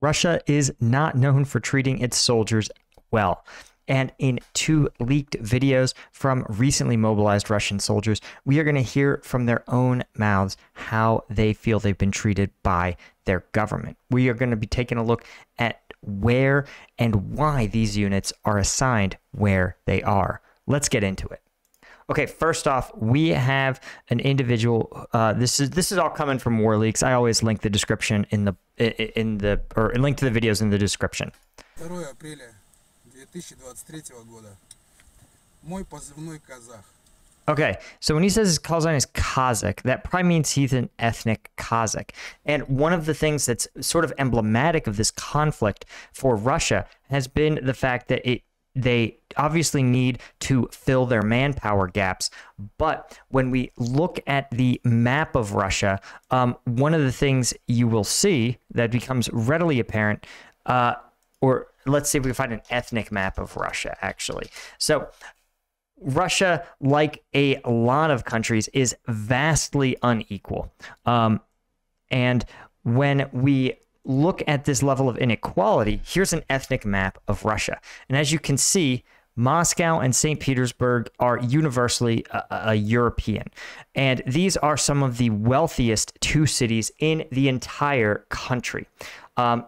Russia is not known for treating its soldiers well. And in two leaked videos from recently mobilized Russian soldiers, we are going to hear from their own mouths how they feel they've been treated by their government. We are going to be taking a look at where and why these units are assigned where they are. Let's get into it. Okay, first off, we have an individual. This is all coming from War Leaks. I always link the description link to the videos in the description. 2 апреля 2023 года. Мой позывной казах. Okay, so when he says his call sign is Kazakh, that probably means he's an ethnic Kazakh. And one of the things that's sort of emblematic of this conflict for Russia has been the fact that they obviously need to fill their manpower gaps. But when we look at the map of Russia, one of the things you will see that becomes readily apparent, or let's see if we can find an ethnic map of Russia, actually. So Russia, like a lot of countries, is vastly unequal. And when we look at this level of inequality, here's an ethnic map of Russia. And as you can see, Moscow and St. Petersburg are universally a European. And these are some of the wealthiest two cities in the entire country.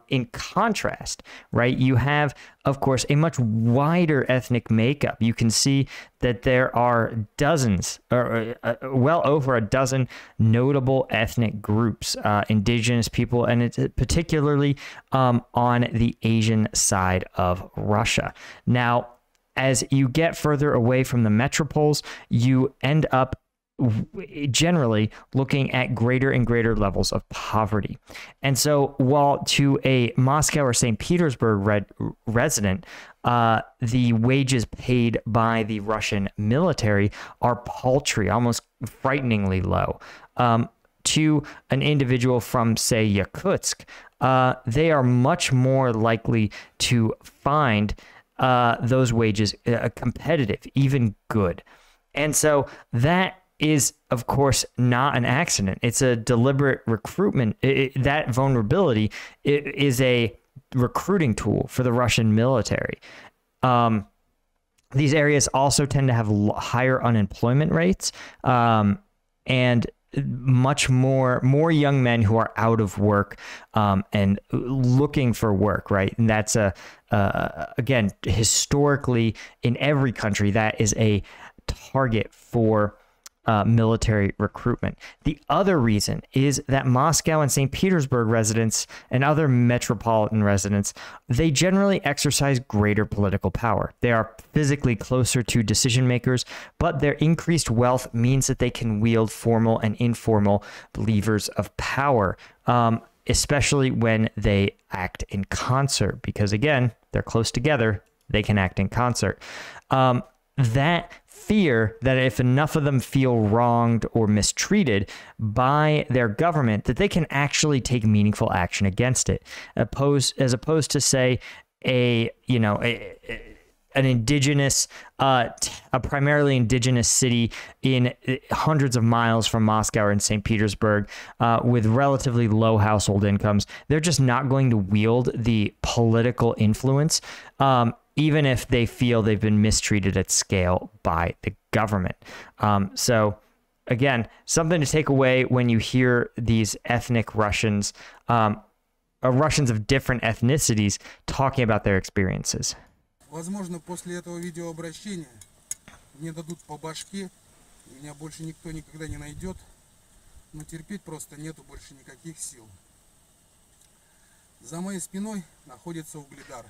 In contrast, right, you have, of course, a much wider ethnic makeup. You can see that there are dozens, or well over a dozen notable ethnic groups, indigenous people, and it's particularly on the Asian side of Russia. Now, as you get further away from the metropoles, you end up generally looking at greater and greater levels of poverty. And so while to a Moscow or St. Petersburg resident, the wages paid by the Russian military are paltry, almost frighteningly low. To an individual from, say, Yakutsk, they are much more likely to find those wages competitive, even good. And so that is, of course, not an accident. It's a deliberate recruitment. That vulnerability is a recruiting tool for the Russian military. These areas also tend to have higher unemployment rates, and much more young men who are out of work and looking for work, right? And that's again, historically in every country, that is a target for military recruitment. The other reason is that Moscow and St. Petersburg residents and other metropolitan residents, they generally exercise greater political power. They are physically closer to decision makers, but their increased wealth means that they can wield formal and informal levers of power, especially when they act in concert, because again, they're close together, they can act in concert. That fear that if enough of them feel wronged or mistreated by their government, that they can actually take meaningful action against it, as opposed to, say, an indigenous, a primarily indigenous city in hundreds of miles from Moscow or in St. Petersburg with relatively low household incomes. They're just not going to wield the political influence, even if they feel they've been mistreated at scale by the government. So again, something to take away when you hear these ethnic Russians, Russians of different ethnicities, talking about their experiences. Возможно, после этого видеообращения мне дадут по башке, меня больше никто никогда не найдет, но терпеть просто нету больше никаких сил. За моей спиной находится угледар.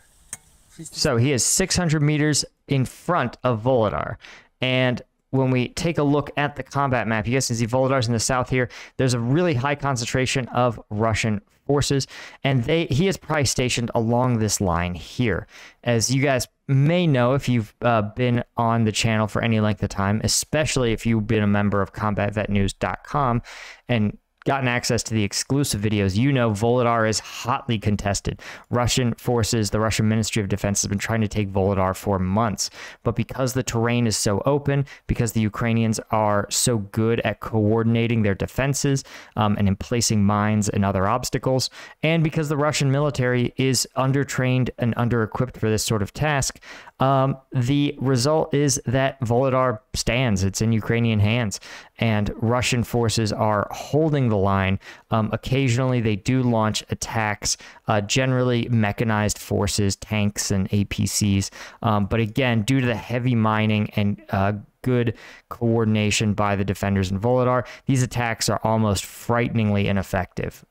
So he is 600 meters in front of Volodar. And when we take a look at the combat map, you guys can see Volodar's in the south here. There's a really high concentration of Russian forces, and he is probably stationed along this line here. As you guys may know, if you've been on the channel for any length of time, especially if you've been a member of combatvetnews.com and gotten access to the exclusive videos, you know Volodar is hotly contested. Russian forces, the Russian Ministry of Defense has been trying to take Volodar for months. But because the terrain is so open, because the Ukrainians are so good at coordinating their defenses and in placing mines and other obstacles, and because the Russian military is undertrained and under-equipped for this sort of task, the result is that Volodar stands. It's in Ukrainian hands, and Russian forces are holding the line. Occasionally, they do launch attacks, generally mechanized forces, tanks, and APCs. But again, due to the heavy mining and good coordination by the defenders in Volodar, these attacks are almost frighteningly ineffective.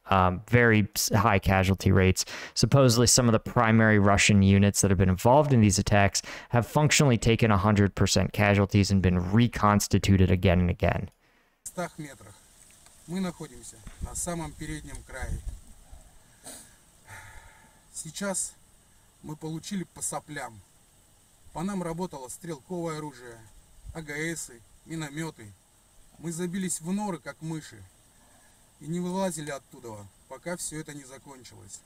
Very high casualty rates. Supposedly, some of the primary Russian units that have been involved in these attacks have functionally taken 100% casualties and been reconstituted again and again. В 100 метрах мы находимся на самом переднем крае. Сейчас мы получили по соплям. По нам работало стрелковое оружие, АГСы, минометы. Мы забились в норы, как мыши, и не вылазили оттуда, пока все это не закончилось.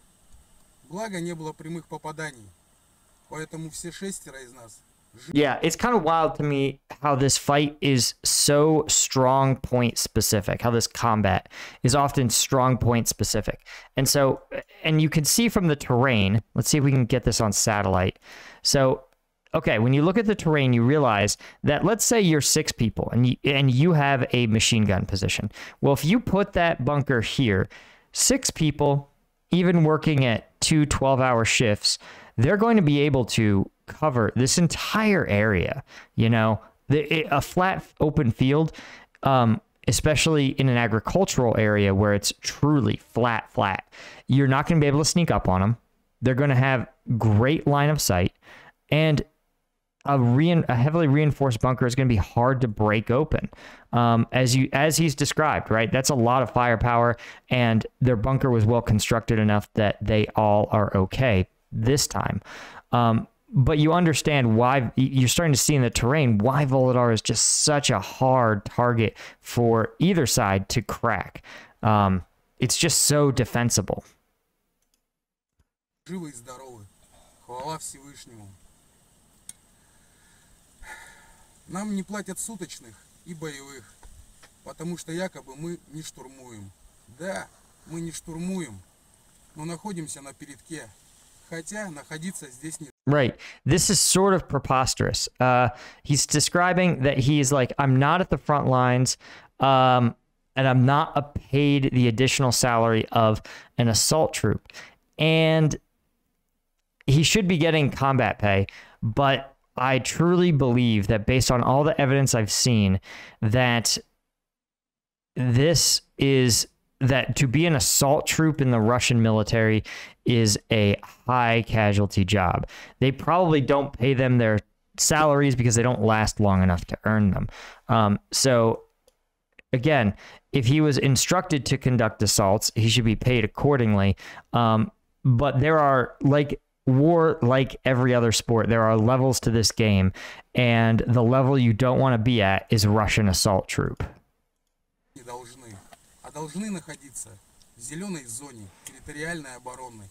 Благо не было прямых попаданий, поэтому все 6 из нас. Yeah, it's kind of wild to me how this fight is so strong point specific, how this combat is often strong point specific. And so, and you can see from the terrain, let's see if we can get this on satellite. So, okay, when you look at the terrain, you realize that let's say you're 6 people and you have a machine gun position. Well, if you put that bunker here, 6 people, even working at 2 12-hour shifts, they're going to be able to cover this entire area. You know, a flat open field, especially in an agricultural area where it's truly flat, you're not going to be able to sneak up on them. They're going to have great line of sight, and a heavily reinforced bunker is going to be hard to break open. As he's described, right? That's a lot of firepower, and their bunker was well constructed enough that they all are okay this time. But you understand why, you're starting to see in the terrain why Volodar is just such a hard target for either side to crack. It's just so defensible. Живы и здоровы. Хвала Всевышнему. Нам не платят суточных и боевых, потому что якобы мы не штурмуем. Да, мы не штурмуем, но находимся на передке. Хотя находиться здесь не... Right. This is sort of preposterous. He's describing that he's like, I'm not at the front lines, and I'm not paid the additional salary of an assault troop. And he should be getting combat pay, but I truly believe that based on all the evidence I've seen, that this is... that to be an assault troop in the Russian military is a high casualty job. They probably don't pay them their salaries because they don't last long enough to earn them. So again, if he was instructed to conduct assaults, he should be paid accordingly. But there are, like war, like every other sport, there are levels to this game, and the level you don't want to be at is Russian assault troop. Должны находиться в зеленой зоне территориальной обороны,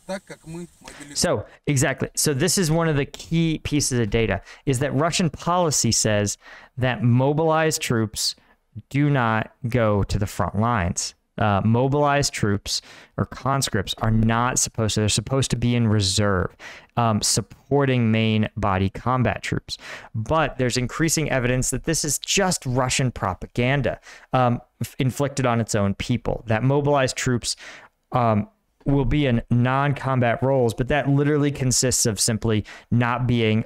так как мы мобилизованы. So, exactly. So this is one of the key pieces of data, is that Russian policy says that mobilized troops do not go to the front lines. Mobilized troops or conscripts are not supposed to, they're supposed to be in reserve, supporting main body combat troops. But there's increasing evidence that this is just Russian propaganda inflicted on its own people, that mobilized troops will be in non-combat roles, but that literally consists of simply not being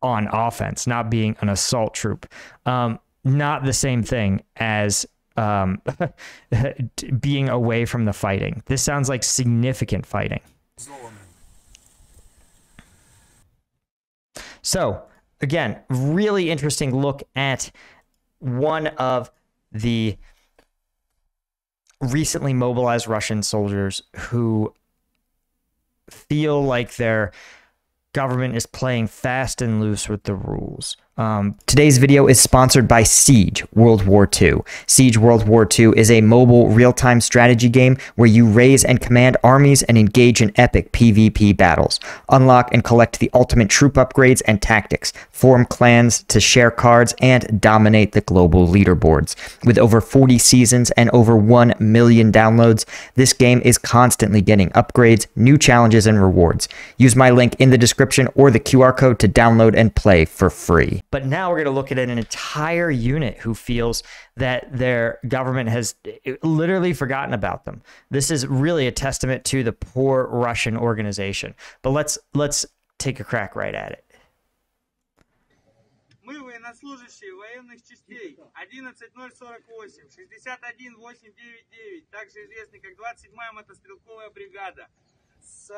on offense, not being an assault troop. Not the same thing as being away from the fighting. This sounds like significant fighting. So again, really interesting look at one of the recently mobilized Russian soldiers who feel like their government is playing fast and loose with the rules. Today's video is sponsored by Siege World War II. Siege World War II is a mobile real-time strategy game where you raise and command armies and engage in epic PvP battles. Unlock and collect the ultimate troop upgrades and tactics, form clans to share cards, and dominate the global leaderboards. With over 40 seasons and over 1 million downloads, this game is constantly getting upgrades, new challenges, and rewards. Use my link in the description or the QR code to download and play for free. But now we're going to look at an entire unit who feels that their government has literally forgotten about them. This is really a testament to the poor Russian organization. But let's take a crack right at it. Мы военнослужащие военных частей 11048, 61899, также известный как 27-я мотострелковая бригада, с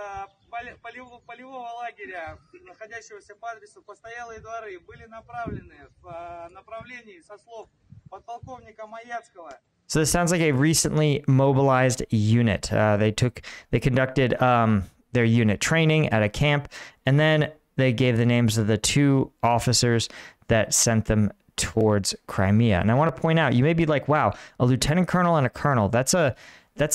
полевого лагеря, находящегося по адресу Постоялые дворы, были направлены в направлении, со слов подполковника Маяцкого. So this sounds like a recently mobilized unit. They conducted their unit training at a camp, and then they gave the names of the 2 officers that sent them towards Crimea. And I want to point out, you may be like, wow, a lieutenant colonel and a colonel, that's a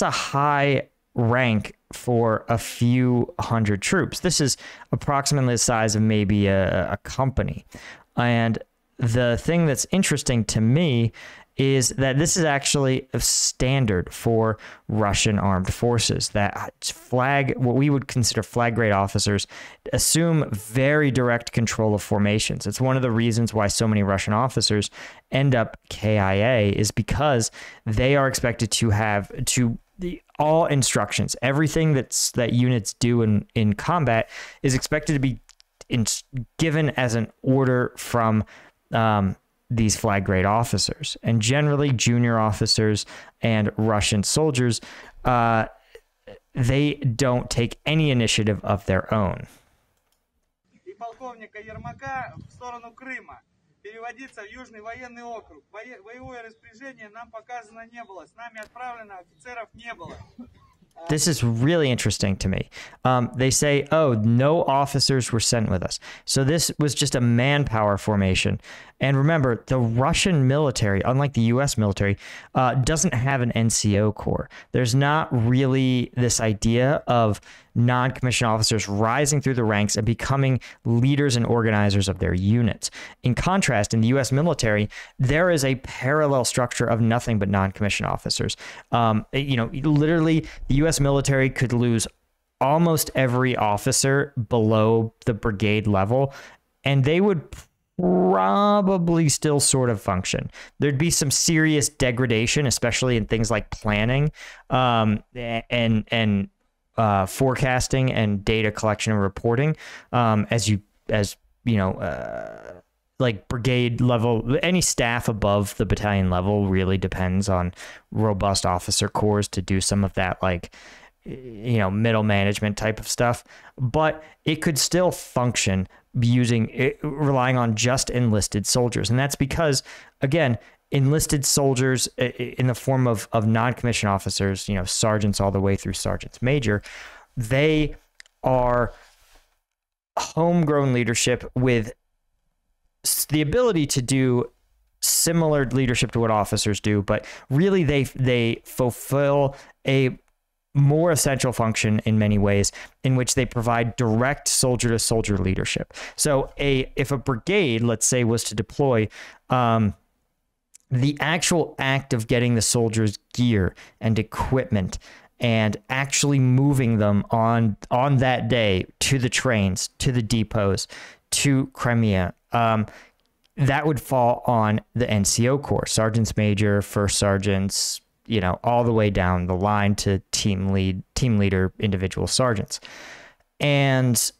high rank for a few hundred troops. This is approximately the size of maybe a company. And the thing that's interesting to me is that this is actually a standard for Russian armed forces, that what we would consider flag grade officers assume very direct control of formations. It's one of the reasons why so many Russian officers end up KIA, is because they are expected to have all instructions, everything that units do in combat is expected to be given as an order from these flag grade officers. And generally junior officers and Russian soldiers, they don't take any initiative of their own. Переводиться в Южный военный округ. Боевое распоряжение нам показано не было. С нами отправлено, офицеров не было. This is really interesting to me. They say, oh, no officers were sent with us. So this was just a manpower formation. And remember, the Russian military, unlike the U.S. military, doesn't have an NCO corps. There's not really this idea of non-commissioned officers rising through the ranks and becoming leaders and organizers of their units. In contrast, in the U.S. military, there is a parallel structure of nothing but non-commissioned officers. Literally, the U.S. military could lose almost every officer below the brigade level, and they would probably still sort of function. There'd be some serious degradation, especially in things like planning and forecasting and data collection and reporting, like brigade level. Any staff above the battalion level really depends on robust officer corps to do some of that, like, middle management type of stuff. But it could still function relying on just enlisted soldiers. And that's because, again, enlisted soldiers in the form of non-commissioned officers, sergeants all the way through sergeants major, they are homegrown leadership with the ability to do similar leadership to what officers do, but really they fulfill a more essential function in many ways, in which they provide direct soldier-to-soldier leadership. So if a brigade, let's say, was to deploy, the actual act of getting the soldiers gear and equipment and actually moving them on that day to the trains, to the depots, to Crimea, that would fall on the NCO corps, sergeants major, first sergeants, all the way down the line to team leader, individual sergeants. And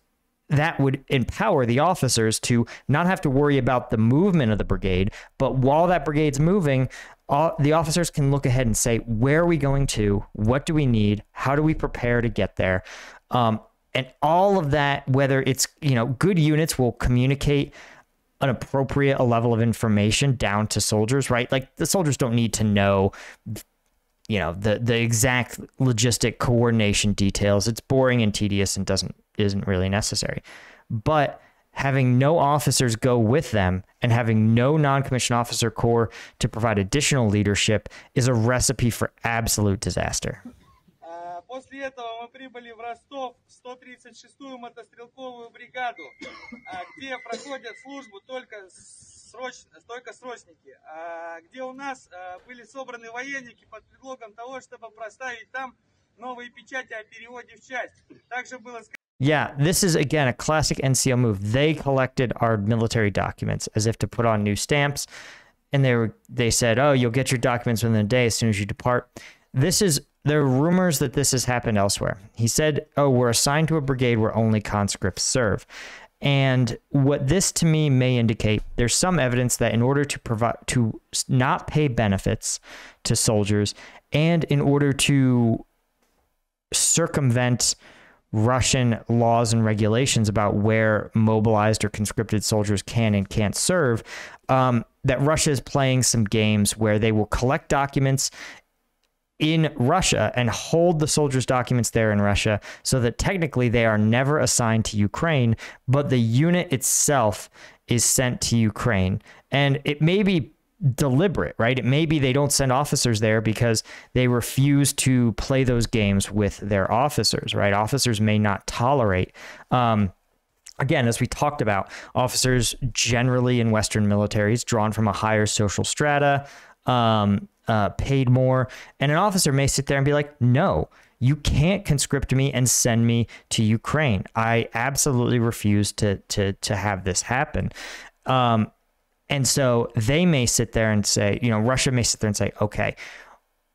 that would empower the officers to not have to worry about the movement of the brigade, but while that brigade's moving, the officers can look ahead and say, where are we going to? What do we need? How do we prepare to get there? And all of that, whether it's, good units will communicate an appropriate level of information down to soldiers, right? Like, the soldiers don't need to know, the exact logistic coordination details. It's boring and tedious and isn't really necessary. But having no officers go with them and having no non-commissioned officer corps to provide additional leadership is a recipe for absolute disaster. После этого мы прибыли в Ростов в 136-ю мотострелковую бригаду, где проходят службу только срочники, где у нас были собраны военники под предлогом того, чтобы проставить там новые печати о переводе в часть. Также было сказано. Yeah, this is, again, a classic NCO move. They collected our military documents as if to put on new stamps, and they said, oh, you'll get your documents within a day as soon as you depart. There are rumors that this has happened elsewhere. He said, oh, we're assigned to a brigade where only conscripts serve. And what this to me may indicate, there's some evidence that in order to not pay benefits to soldiers and in order to circumvent Russian laws and regulations about where mobilized or conscripted soldiers can and can't serve, that Russia is playing some games where they will collect documents in Russia and hold the soldiers' documents there in Russia so that technically they are never assigned to Ukraine, but the unit itself is sent to Ukraine. And it may be deliberate, right? It may be they don't send officers there because they refuse to play those games with their officers, right? Officers may not tolerate. Again, as we talked about, officers generally in Western militaries drawn from a higher social strata, paid more, and an officer may sit there and be like, no, you can't conscript me and send me to Ukraine. I absolutely refuse to have this happen. And so they may sit there and say, Russia may sit there and say, okay,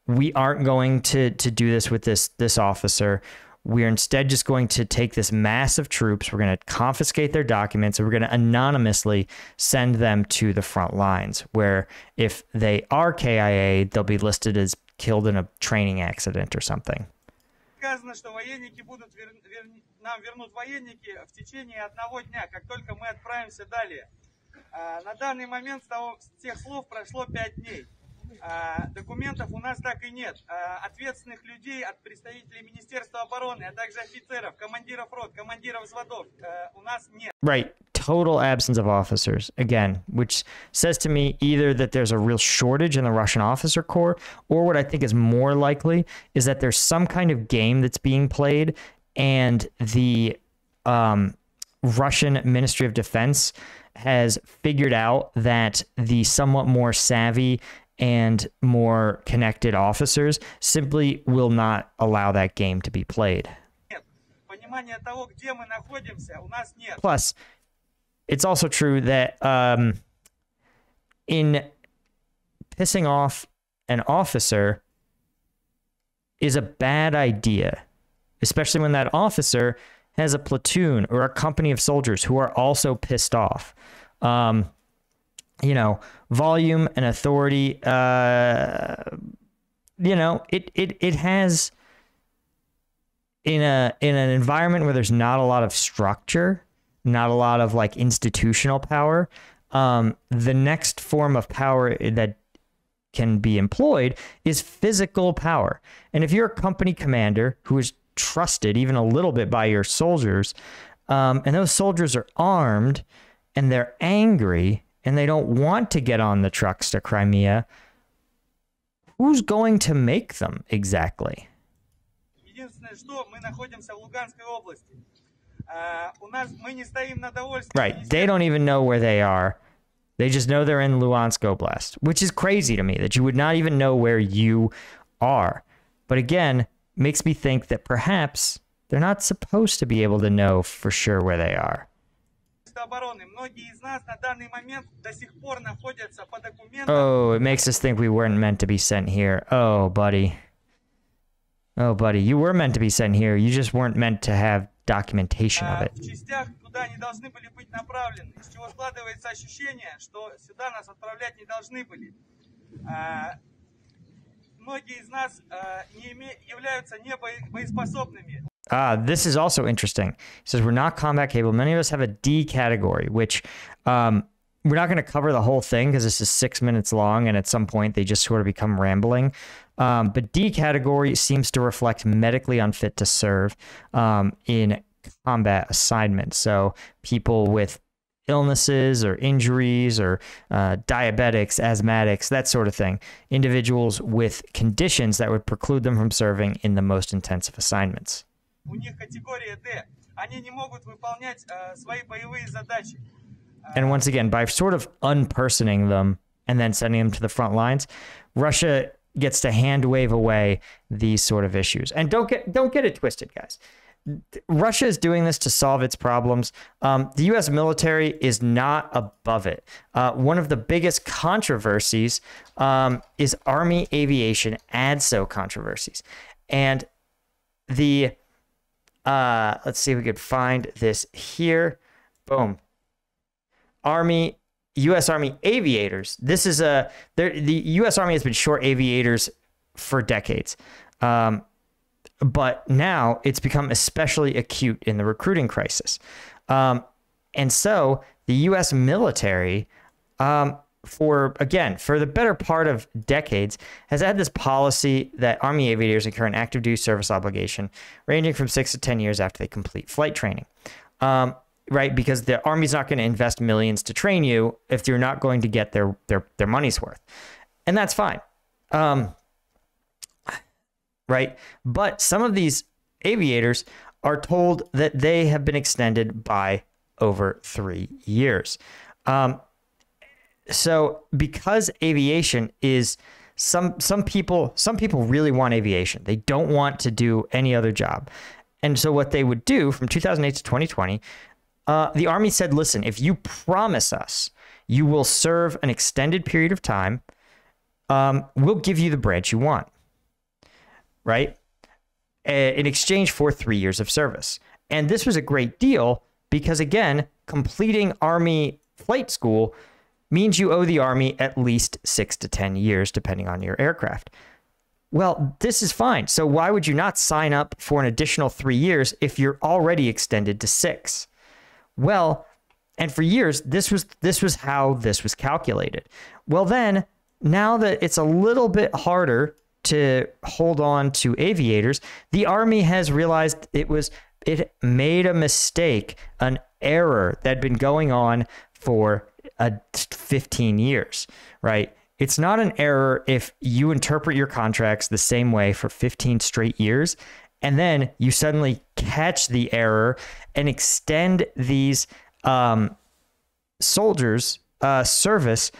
we aren't going to do this with this officer. We're instead just going to take this mass of troops. We're going to confiscate their documents, and we're going to anonymously send them to the front lines, where if they are KIA, they'll be listed as killed in a training accident or something. Сказано, что военники нам вернут военники в течение одного дня, как только мы отправимся далее. На данный момент с тех слов прошло 5 дней. Документов у нас так и нет. Ответственных людей от представителей Министерства обороны, а также офицеров, командиров рот, командиров взводов у нас нет. Right. Total absence of officers, again, which says to me either that there's a real shortage in the Russian officer corps, or what I think is more likely is that there's some kind of game that's being played, and the Russian Ministry of Defense has figured out that the somewhat more savvy and more connected officers simply will not allow that game to be played. Plus, it's also true that in pissing off an officer is a bad idea, especially when that officer has a platoon or a company of soldiers who are also pissed off. Volume and authority, it has in an environment where there's not a lot of structure, not a lot of like institutional power, the next form of power that can be employed is physical power. And if you're a company commander who is trusted even a little bit by your soldiers, and those soldiers are armed and they're angry and they don't want to get on the trucks to Crimea, who's going to make them exactly? Right. They don't even know where they are. They just know they're in Luhansk Oblast, which is crazy to me that you would not even know where you are. But again, makes me think that perhaps they're not supposed to be able to know for sure where they are. Oh, it makes us think we weren't meant to be sent here. Oh, buddy. Oh, buddy, you were meant to be sent here. You just weren't meant to have documentation of it. This is also interesting. He says, we're not combat capable. Many of us have a D category, which we're not going to cover the whole thing because this is 6 minutes long, and at some point they just sort of become rambling. But D category seems to reflect medically unfit to serve in combat assignments. So people with illnesses or injuries or diabetics, asthmatics, that sort of thing. Individuals with conditions that would preclude them from serving in the most intensive assignments. У них категория D. Они не могут выполнять свои боевые задачи. And once again, by sort of unpersoning them and then sending them to the front lines, Russia gets to hand wave away these sort of issues. And don't get it twisted, guys. Russia is doing this to solve its problems. The U.S. military is not above it. One of the biggest controversies is Army aviation ADSO controversies. And the, let's see if we could find this here. Boom. U.S. Army aviators. This is the U.S. Army has been short aviators for decades. But now it's become especially acute in the recruiting crisis. And so the U.S. military, for the better part of decades, has had this policy that Army aviators incur an active duty service obligation ranging from 6 to 10 years after they complete flight training. Right? Because the Army's not going to invest millions to train you if you're not going to get their money's worth. And that's fine. Right? But some of these aviators are told that they have been extended by over 3 years. So because aviation is some people really want aviation. They don't want to do any other job. And so what they would do from 2008 to 2020, the Army said, listen, if you promise us you will serve an extended period of time, we'll give you the branch you want. Right? In exchange for 3 years of service. And this was a great deal because, again, completing Army flight school means you owe the Army at least 6 to 10 years, depending on your aircraft. Well, this is fine. So why would you not sign up for an additional 3 years if you're already extended to 6? Well, and for years, this was how this was calculated. Well, then, now that it's a little bit harder to hold on to aviators, the Army has realized it made a mistake, an error that had been going on for 15 years, right? It's not an error if you interpret your contracts the same way for 15 straight years, and then you suddenly catch the error and extend these soldiers' service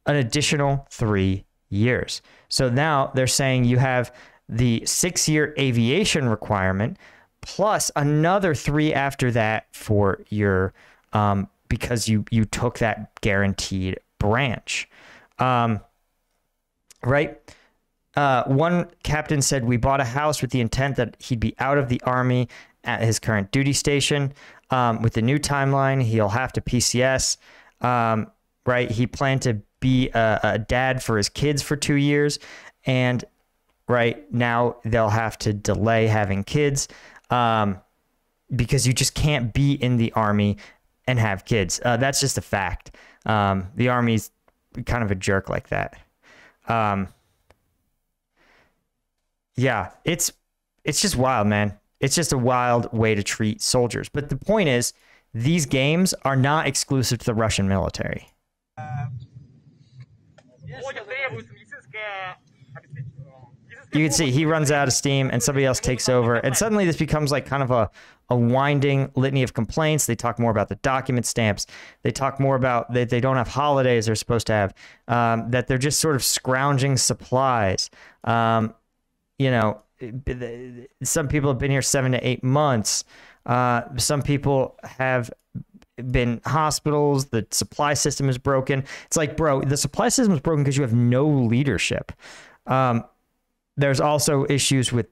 an additional 3 years. So now they're saying you have the 6-year aviation requirement plus another 3 after that for your because you took that guaranteed branch. Right? One captain said, we bought a house with the intent that he'd be out of the Army at his current duty station. With the new timeline, he'll have to PCS. Right? He planned to be a dad for his kids for 2 years. And right now they'll have to delay having kids because you just can't be in the Army and have kids. That's just a fact. The Army's kind of a jerk like that. Yeah, it's just wild, man. It's just a wild way to treat soldiers. But the point is, these games are not exclusive to the Russian military. You can see he runs out of steam and somebody else takes over. And suddenly this becomes like kind of a winding litany of complaints. They talk more about the document stamps. They talk more about that they don't have holidays they're supposed to have, that they're just sort of scrounging supplies. You know, some people have been here 7 to 8 months. Some people have been hospitals. The supply system is broken. It's like, bro, the supply system is broken because you have no leadership. There's also issues with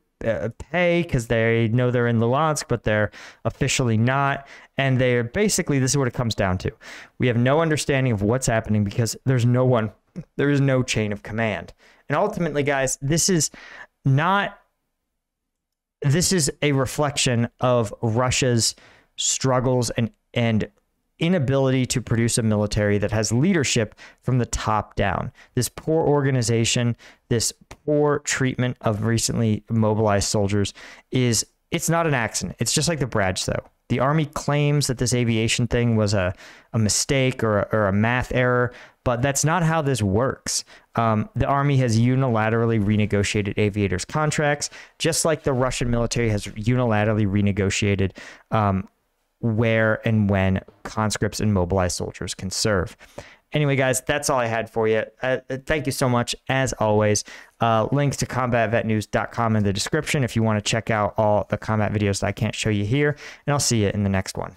pay because they know they're in Luhansk, but they're officially not. And they're basically, this is what it comes down to. We have no understanding of what's happening because there is no chain of command. And ultimately, guys, this is a reflection of Russia's struggles and inability to produce a military that has leadership from the top down. This poor organization, this poor treatment of recently mobilized soldiers it's not an accident. It's just like the Bradge, though. The Army claims that this aviation thing was a mistake or a math error, but that's not how this works. The Army has unilaterally renegotiated aviators' contracts, just like the Russian military has unilaterally renegotiated where and when conscripts and mobilized soldiers can serve. Anyway, guys, that's all I had for you. Thank you so much, as always. Links to combatvetnews.com in the description if you want to check out all the combat videos that I can't show you here. And I'll see you in the next one.